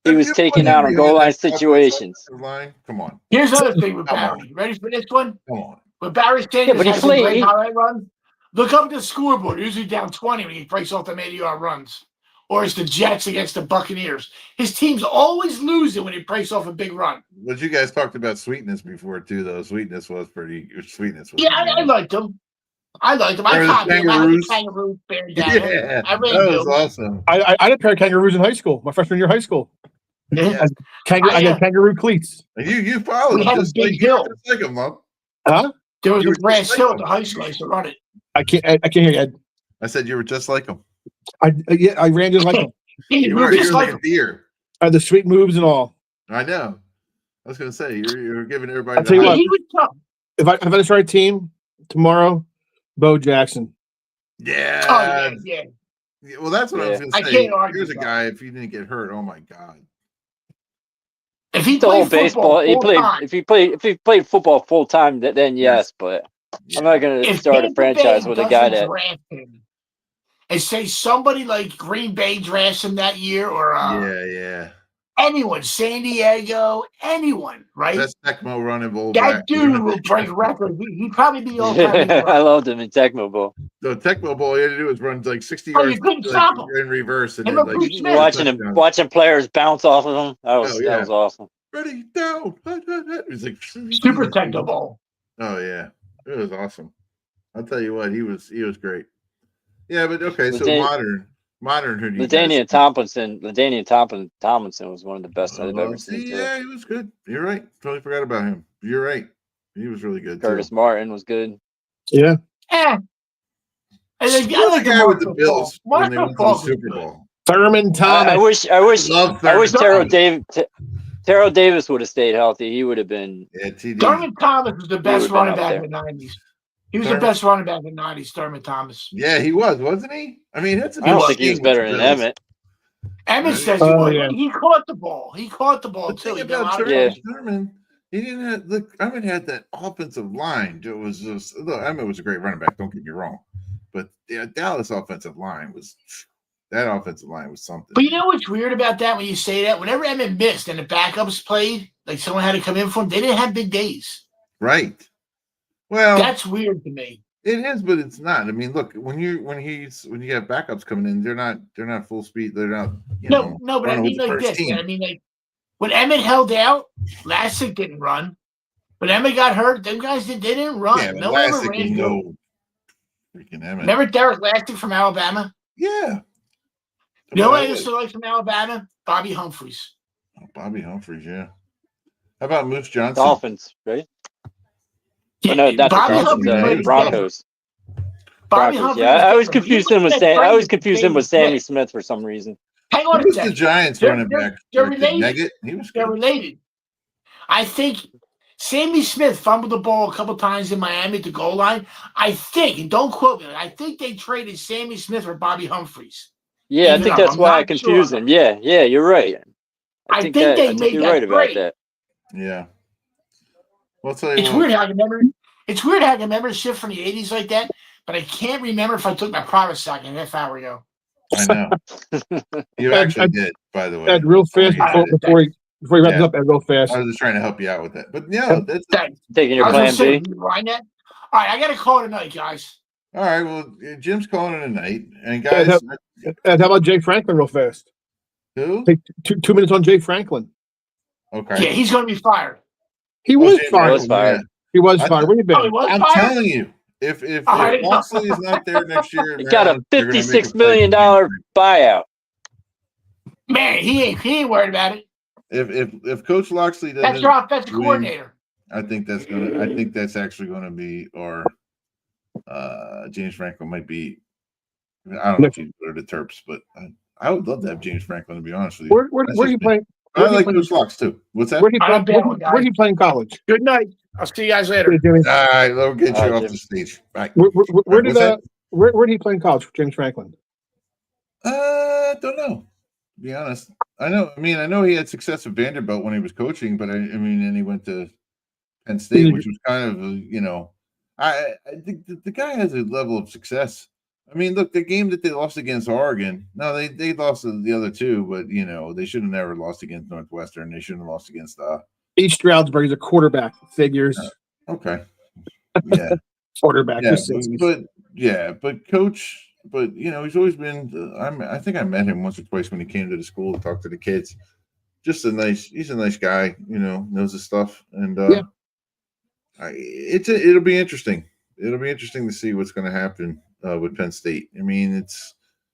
He was taken out on goal line situations. Come on. Here's another thing with Barry. You ready for this one? Come on. With Barry Sanders, but he has played. a great highlight run. Look up the scoreboard. Usually down 20 when he breaks off the 80-yard runs. Or it's the Jets against the Buccaneers. His team's always losing when he breaks off a big run. But you guys talked about Sweetness before too, though. Sweetness was Yeah, I liked him. I copied him. I had the kangaroo bear down. Yeah, I really that was do. awesome. I had a pair of kangaroos in high school. My freshman year of high school. Yeah. I got kangaroo cleats. And you followed him just like him, huh? Huh? There was a grass hill at the high school. I used to run it. I can't hear you, Ed. I said you were just like him. I ran just like him. You were just like a deer. I had the sweet moves and all. I know. I was gonna say you're giving everybody. I'll tell you what, he was tough. if I had to start a team tomorrow, Bo Jackson. Yeah. Oh yeah. Well, that's what I was gonna say. I can't argue Here's a with guy. If he didn't get hurt, oh my god. If he The whole played baseball, football if he played football full time, then yes. But I'm not going to start a franchise with a guy that draft him and say somebody like Green Bay drafts him that year, or yeah. anyone, San Diego, anyone, right? That's Tecmo running bull. That dude will break records. He'd probably be all time. I loved him in Tecmo Bowl. The Tecmo Bowl, he had to do was run like 60 Oh, yards you couldn't stop him. in reverse, and Him then, and Bruce Smith. Watching players bounce off of him. That was awesome. Ready, down. It was like Super Tecmo Bowl. Oh yeah, it was awesome. I'll tell you what, he was great. Yeah, but okay, so modern. Who do you LaDainian Tomlinson was one of the best I've ever seen. Yeah, he was good. You're right. Totally forgot about him. You're right. He was really good. Curtis Martin was good. Yeah. And then the guy with the Bills when they went to the Super Bowl. Thurman Thomas. I wish Love Terrell Thurman. Terrell Davis would have stayed healthy. He would have been. Yeah, TD. Thurman Thomas was the best would've been running up back there. in the 90s. He was Thurman- the best running back in the 90s, Thurman Thomas. Yeah, he was, wasn't he? I mean, that's a I don't big think he was thing with better the than Bills. Emmett. Emmett Right. says he Oh, was. yeah. He caught the ball. He caught the ball, The too. thing He got a about lot of Yeah. Thurman, he didn't have look. Emmett had that offensive line. It was just look. Emmett was a great running back. Don't get me wrong, but the Dallas offensive line was something. But you know what's weird about that when you say that? Whenever Emmett missed and the backups played, like someone had to come in for him, they didn't have big days. Right. Well, That's weird to me. it is, but it's not. I mean, look, when you have backups coming in, they're not full speed. They're not. No, but I running with mean the like first this. team. I mean, like when Emmett held out, Lassick didn't run. When Emmett got hurt, them guys they didn't run. Yeah, but no one ever Lassick ran. was through. no freaking Emmett. Remember Derek Lassick from Alabama? Yeah. You know How what I about used to like from Alabama? Bobby Humphreys. Bobby Humphreys, yeah. How about Moose Johnson? Dolphins, right? Oh, no, not Bobby the Dolphins. Humphreys played for Broncos. Bobby Broncos. Humphreys Yeah, I always was different. confused He him with was that I always great confused him with Sammy Sammy Smith. Smith for some reason. Hang Who on a was the second. Giants They're- running they're- back? they're Like, related. Nugget? He was They're good. related. I think Sammy Smith fumbled the ball a couple times in Miami at the goal line. I think, and don't quote me, I think they traded Sammy Smith for Bobby Humphreys. Yeah, I Even think though that's I'm why I not confused sure. him. Yeah, you're right. I think they I think made you're that right about trade. that. Yeah. Well, I'll tell you It's what. weird how I remember. It's weird how I remember shit from the 80s like that, but I can't remember if I took my Provistock a half hour ago. I know. You actually did, by the way. Ed, real fast Yeah, before he wraps Yeah. up, Ed, real fast. I was just trying to help you out with that. But yeah, that's Thanks. Taking I your was plan gonna say, B. rewind that. All right, I got to call it a night, guys. all right. Well, Jim's calling it a night. And Ed, guys, Ed, how about Jay Franklin real fast? who? Take 2 minutes on Jay Franklin. Okay. Yeah, he's going to be fired. He Oh, was Jay fired. was fired. He was I fired. Where you been? Oh, he was I'm fired? telling you, if All right. Walmsley is not there next year, He got a Maryland, they're gonna make $56 a play million for Jim. buyout. Man, he ain't worried about it. If Coach Loxley That's doesn't, your offensive win, coordinator. I think that's actually gonna be our James Franklin might be. I don't know if he'd go to the Terps, but I would love to have James Franklin, to be honest with you. Where That's are you just me. playing? I where do you like play- Coach Lox too. What's that? Where do you I'm play? down, guys. Where do you play in college? Good night. I'll see you guys later. Hey, Jimmy. All right, we'll get you All right, off Jim. the stage. Bye. Where did What's that? where did he play in college? James Franklin. Don't know. To be honest, I know he had success at Vanderbilt when he was coaching, but I mean, and he went to Penn State, which was kind of I think the guy has a level of success. I mean, look, the game that they lost against Oregon, no, they lost the other two, but they should have never lost against Northwestern. They shouldn't have lost against East Stroudsburg's a quarterback. Figures. okay, yeah, Quarterback. yeah, Just- but coach, he's always been. I think I met him once or twice when he came to the school to talk to the kids. He's a nice guy. Knows his stuff, and Yeah. it'll be interesting. It'll be interesting to see what's going to happen with Penn State. I mean,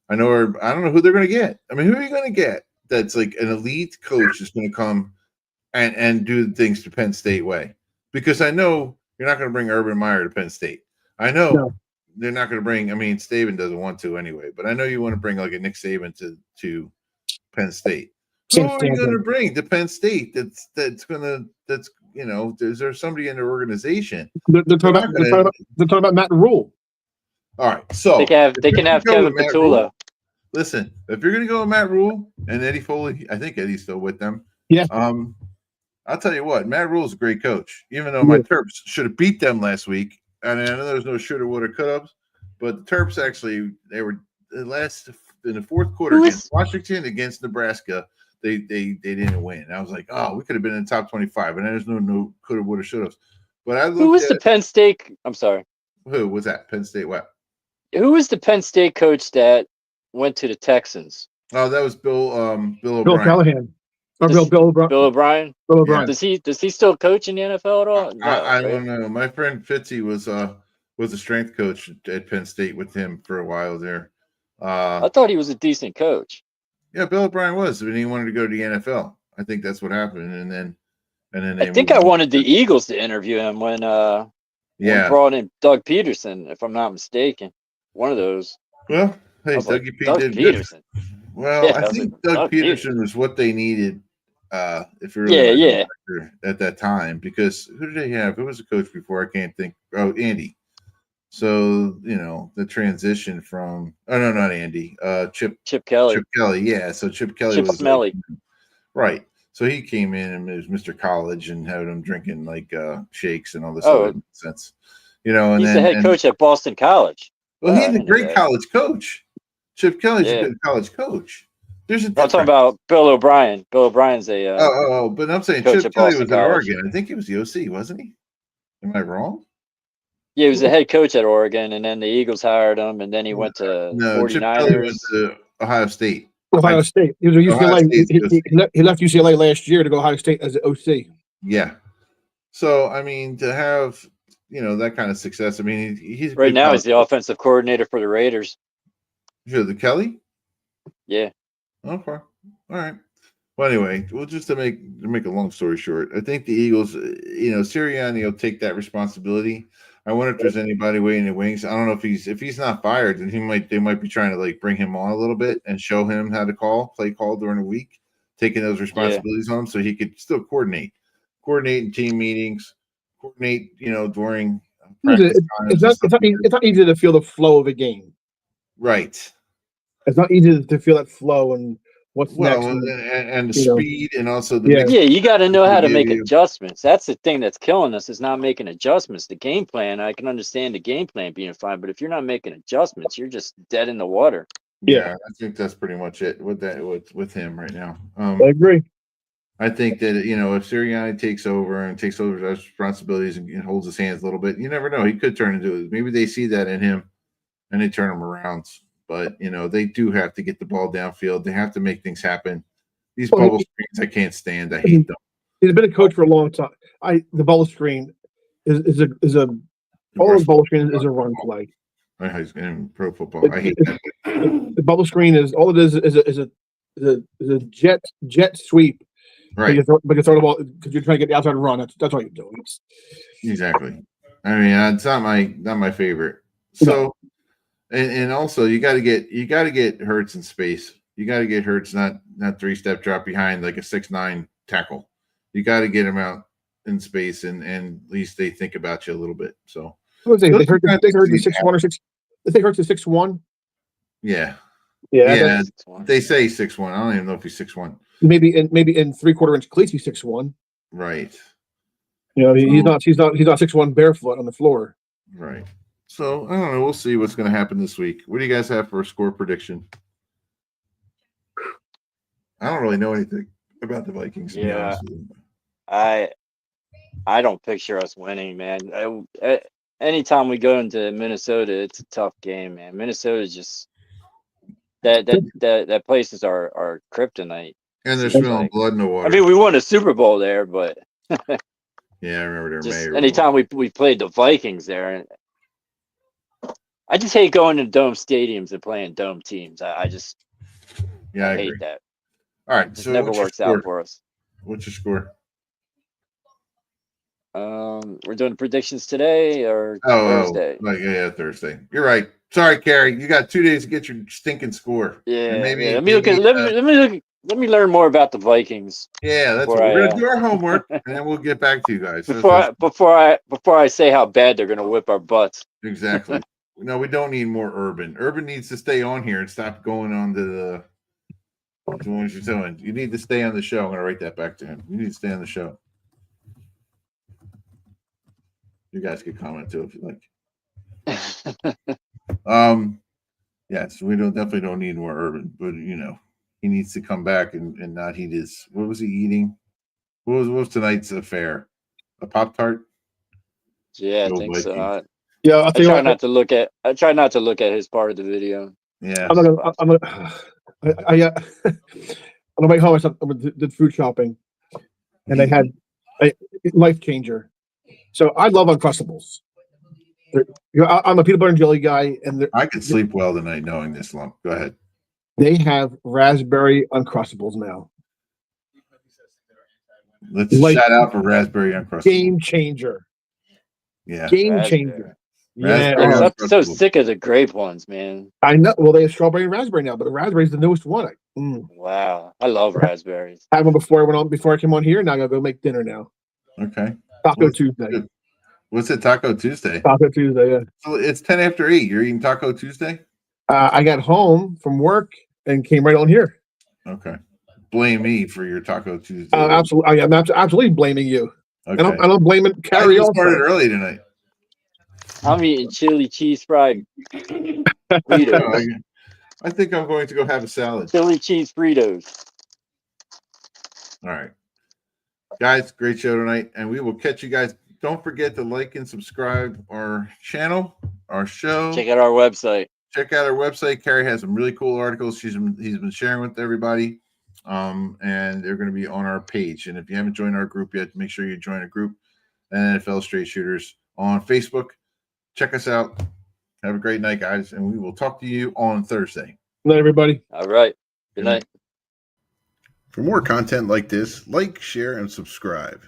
I don't know who they're going to get. I mean, who are you going to get that's like an elite coach that's going to come and do things the Penn State way? Because I know you're not going to bring Urban Meyer to Penn State. I know No. they're not going to bring. I mean, Saban doesn't want to anyway, but I know you want to bring like a Nick Saban to Penn State. Who Can't are you stand going to him. bring to Penn State? Is there somebody in their organization? They're talking about Matt Rule. All right, so They can if you're have gonna go Kevin with Matt Petula. Rule- Listen, if you're going to go with Matt Rule and Eddie Foley, I think Eddie's still with them. Yeah. I'll tell you what, Matt Rule's a great coach. Even though my Terps should have beat them last week, and I know there's no shoulda, woulda, coulda, but the Terps actually they were in the fourth quarter against Washington, against Nebraska. They didn't win. I was like, oh, we could have been in the top 25, and there's no coulda, woulda, shoulda. But I looked Who was at the Penn State? I'm sorry. who was that? Penn State what? Who was the Penn State coach that went to the Texans? Oh, that was Bill Bill O'Brien. Callahan. Or This- Bill O'Brien. Bill O'Brien. Bill O'Brien. Does he still coach in the NFL at all? No, I right? don't know. My friend Fitzy was a strength coach at Penn State with him for a while there. I thought he was a decent coach. Yeah, Bill O'Brien was, and he wanted to go to the NFL. I think that's what happened, and then I think I wanted the Eagles to interview him when Yeah. brought in Doug Peterson, if I'm not mistaken. One of those. Well, hey, I was like, Dougie P Doug did good. Peterson. Well, Yeah, I I was think like, Doug Doug Peterson was what they needed. If you're Yeah, yeah. at that time, because who did they have? Who was the coach before? I can't think. Oh, Andy. So the transition from not Andy. Chip Kelly, Chip Kelly. Yeah. So Chip Kelly Chip was like, Smelly. right. So he came in and was Mr. College and had him drinking like shakes and all this Oh, other nonsense. And he's the then head coach at Boston College. well, I he's a didn't know great that. college coach. Chip Kelly's a Yeah, good college coach. There's a I'm talking difference. about Bill O'Brien. Bill O'Brien's a But I'm saying coach Chip at Kelly Boston was at College. Oregon. I think he was the OC, wasn't he? Am I wrong? Yeah, he was the head coach at Oregon, and then the Eagles hired him, and then he went to No, Chip Kelly went 49ers. to Ohio State. Ohio State. He was at Ohio UCLA. State's OC. He left UCLA last year to go Ohio State as an OC. Yeah. So I mean, to have that kind of success. I mean, he's a Right good now, college he's the coach. offensive coordinator for the Raiders. The Kelly. Yeah, Okay. All right. Well, anyway, well, just to make a long story short, I think the Eagles, Sirianni will take that responsibility. I wonder if there's anybody waiting in the wings. I don't know if he's not fired, then they might be trying to like bring him on a little bit and show him how to play call during the week, taking those responsibilities on him so he could still coordinate in team meetings, coordinate, during practice times. It's not easy to feel the flow of a game. Right. It's not easy to feel that flow and what's next. And the speed and also the Yeah. yeah. You got to know how to give make you- adjustments. That's the thing that's killing us is not making adjustments. The game plan, I can understand the game plan being fine, but if you're not making adjustments, you're just dead in the water. Yeah, I think that's pretty much it with him right now. I agree. I think that if Sirianni takes over those responsibilities and holds his hands a little bit, you never know. He could turn into it. Maybe they see that in him and they turn him around. But they do have to get the ball downfield. They have to make things happen. These bubble screens, I can't stand. I hate them. He's been a coach for a long time. The bubble screen is a all the bubble screen is a run play. In pro football, I hate that. The bubble screen is all it is a jet sweep. Right. But you throw the ball because you're trying to get the outside run. That's all you're doing. Exactly. I mean, it's not my favorite. So, and also you got to get Hurts in space. You got to get Hurts not 3-step drop behind like a 6'9" tackle. You got to get him out in space, and at least they think about you a little bit. So they heard the 6'1" or 6. They heard the 6'1". Yeah. Yeah. They say 6'1". I don't even know if he's 6'1". Maybe in 3/4 inch cleats he's 6'1". Right. He's not 6'1" barefoot on the floor. Right. So I don't know. We'll see what's going to happen this week. What do you guys have for a score prediction? I don't really know anything about the Vikings. To be honest with you. I don't picture us winning, man. Anytime we go into Minnesota, it's a tough game, man. Minnesota is just that place is our kryptonite. And they're smelling blood in the water. I mean, we won a Super Bowl there, but yeah, I remember their just mayor. anytime we played the Vikings there, I just hate going to dome stadiums and playing dome teams. I hate that. All right, It just so never works out for us. What's your score? We're doing predictions today or Thursday. Thursday. You're right. Sorry, Carrie. You got 2 days to get your stinking score. Yeah, Let me learn more about the Vikings. Yeah, that's what we're gonna do our homework, and then we'll get back to you guys. Before I say how bad they're gonna whip our butts. Exactly. No, we don't need more Urban. Urban needs to stay on here and stop going on to the what you're doing. You need to stay on the show. I'm gonna write that back to him. You need to stay on the show. You guys can comment too if you like. Yes, we definitely don't need more Urban, but he needs to come back and not eat his. What was he eating? What was tonight's affair? A Pop-Tart? Yeah, I think so. I try not to look at his part of the video. Yeah, I'm gonna on the way home I did food shopping, and they had a Life Changer. So I love Uncrustables. I'm a peanut butter and jelly guy, and I could sleep well tonight knowing this lump. Go ahead. They have raspberry Uncrustables now. Let's shout out for raspberry Uncrustables. Game changer. Yeah, game changer. Raspberry. I'm so sick of the grape ones, man. I know. Well, they have strawberry and raspberry now, but the raspberry is the newest one. Wow, I love raspberries. I had one before I came on here. Now I gotta go make dinner now. Okay. Taco What's- Tuesday. What's it? Taco Tuesday. Taco Tuesday. Yeah. So it's 10 after 8. You're eating Taco Tuesday? I got home from work and came right on here. Okay. Blame me for your Taco Tuesday. Absolutely, I'm absolutely blaming you, Okay. and I'm blaming I Carrie just also. started early tonight. I'm eating chili cheese fried Fritos. I think I'm going to go have a salad. Chili cheese Fritos. All right. Guys, great show tonight. And we will catch you guys. Don't forget to like and subscribe our channel, our show. Check out our website. Check out our website. Carrie has some really cool articles he's been sharing with everybody. And they're going to be on our page. And if you haven't joined our group yet, make sure you join a group. And NFL Straight Shooters on Facebook. Check us out. Have a great night, guys. And we will talk to you on Thursday. Good night, everybody. All right. Good night. For more content like this, like, share, and subscribe.